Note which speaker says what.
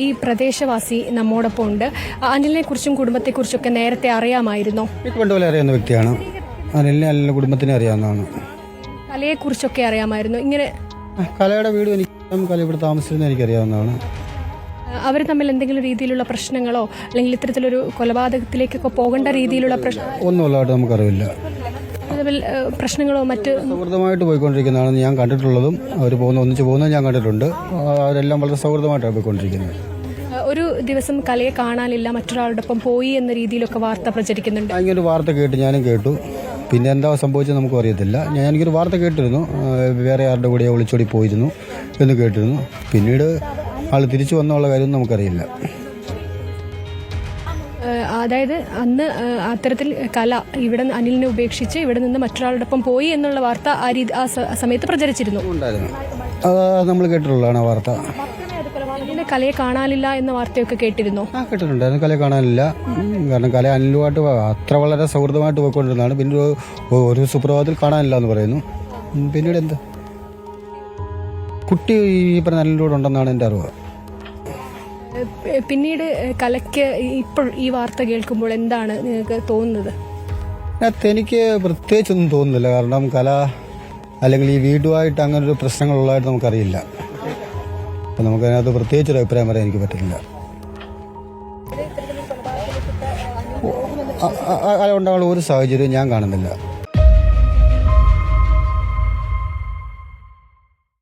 Speaker 1: ഈ പ്രദേശവാസി നമ്മോടൊപ്പം ഉണ്ട്. അനിലിനെ കുറിച്ചും കുടുംബത്തെക്കുറിച്ചൊക്കെ നേരത്തെ അറിയാമായിരുന്നോ?
Speaker 2: എനിക്ക് പണ്ട് പോലെ അറിയാവുന്ന വ്യക്തിയാണ്. അനിലിനെ കുടുംബത്തിനെ അറിയാവുന്നതാണ്.
Speaker 1: കലയെക്കുറിച്ചൊക്കെ അറിയാമായിരുന്നു. ഇങ്ങനെ
Speaker 2: കലയുടെ വീടും എനിക്ക് കല ഇവിടെ താമസിച്ചിരുന്ന എനിക്കറിയാവുന്നതാണ്.
Speaker 1: അവർ തമ്മിൽ എന്തെങ്കിലും രീതിയിലുള്ള പ്രശ്നങ്ങളോ അല്ലെങ്കിൽ ഇത്തരത്തിലൊരു കൊലപാതകത്തിലേക്കൊക്കെ പോകേണ്ട രീതിയിലുള്ള
Speaker 2: ഒന്നുമുള്ളതായിട്ട് നമുക്കറിയില്ല.
Speaker 1: പ്രശ്നങ്ങളോ മറ്റ്
Speaker 2: സൗഹൃദമായിട്ട് പോയിക്കൊണ്ടിരിക്കുന്നതാണെന്ന് ഞാൻ കണ്ടിട്ടുള്ളതും അവർ ഒന്നിച്ച് പോകുന്നത് ഞാൻ കണ്ടിട്ടുണ്ട്. അവരെല്ലാം വളരെ സൗഹൃദമായിട്ടാണ് പോയിക്കൊണ്ടിരിക്കുന്നത്.
Speaker 1: ഒരു ദിവസം കലയെ കാണാനില്ല, മറ്റൊരാളുടെ ഒപ്പം പോയി എന്ന രീതിയിലൊക്കെ വാർത്ത പ്രചരിക്കുന്നുണ്ട്.
Speaker 2: അങ്ങനൊരു വാർത്ത കേട്ട് ഞാനും കേട്ടു. പിന്നെ എന്താ സംഭവിച്ചത് നമുക്കും അറിയത്തില്ല. എനിക്കൊരു വാർത്ത കേട്ടിരുന്നു, വേറെ ആരുടെ കൂടെ ഒളിച്ചോടി പോയിരുന്നു എന്ന് കേട്ടിരുന്നു. പിന്നീട് ആൾ തിരിച്ചു വന്നുള്ള കാര്യം നമുക്കറിയില്ല.
Speaker 1: അതായത് അന്ന് അത്തരത്തിൽ കല ഇവിടെ അനിലിനെ ഉപേക്ഷിച്ച് ഇവിടെ നിന്ന് മറ്റൊരാളോടൊപ്പം പോയി എന്നുള്ള വാർത്ത ആ സമയത്ത് പ്രചരിച്ചിരുന്നു.
Speaker 2: നമ്മൾ കേട്ടിട്ടുള്ളതാണ് ആ വാർത്ത.
Speaker 1: കലയെ കാണാനില്ല എന്ന വാർത്തയൊക്കെ കേട്ടിരുന്നു.
Speaker 2: കേട്ടിട്ടുണ്ടായിരുന്നു. കലയെ കാണാനില്ല. കാരണം കല അനിലുമായിട്ട് അത്ര വളരെ സൗഹൃദമായിട്ട് പോയിക്കൊണ്ടിരുന്നതാണ്. പിന്നെ ഒരു സുപ്രഭാതത്തിൽ കാണാനില്ല എന്ന് പറയുന്നു. പിന്നീട് എന്താ കുട്ടി ഈ പറഞ്ഞ അനിലൂടെ ഉണ്ടെന്നാണ് എൻ്റെ അറിവ്.
Speaker 1: പിന്നീട് കലയ്ക്ക് ഇപ്പോൾ ഈ വാർത്ത കേൾക്കുമ്പോൾ എന്താണ് നിങ്ങൾക്ക് തോന്നുന്നത്?
Speaker 2: എനിക്ക് പ്രത്യേകിച്ചൊന്നും തോന്നുന്നില്ല. കാരണം കല അല്ലെങ്കിൽ ഈ വീടുമായിട്ട് അങ്ങനൊരു പ്രശ്നങ്ങളുള്ളതായിട്ട് നമുക്കറിയില്ല. അപ്പം നമുക്കതിനകത്ത് പ്രത്യേകിച്ചൊരു അഭിപ്രായം പറയാൻ എനിക്ക് പറ്റില്ല. ഉണ്ടാകാനുള്ള ഒരു സാഹചര്യവും ഞാൻ കാണുന്നില്ല.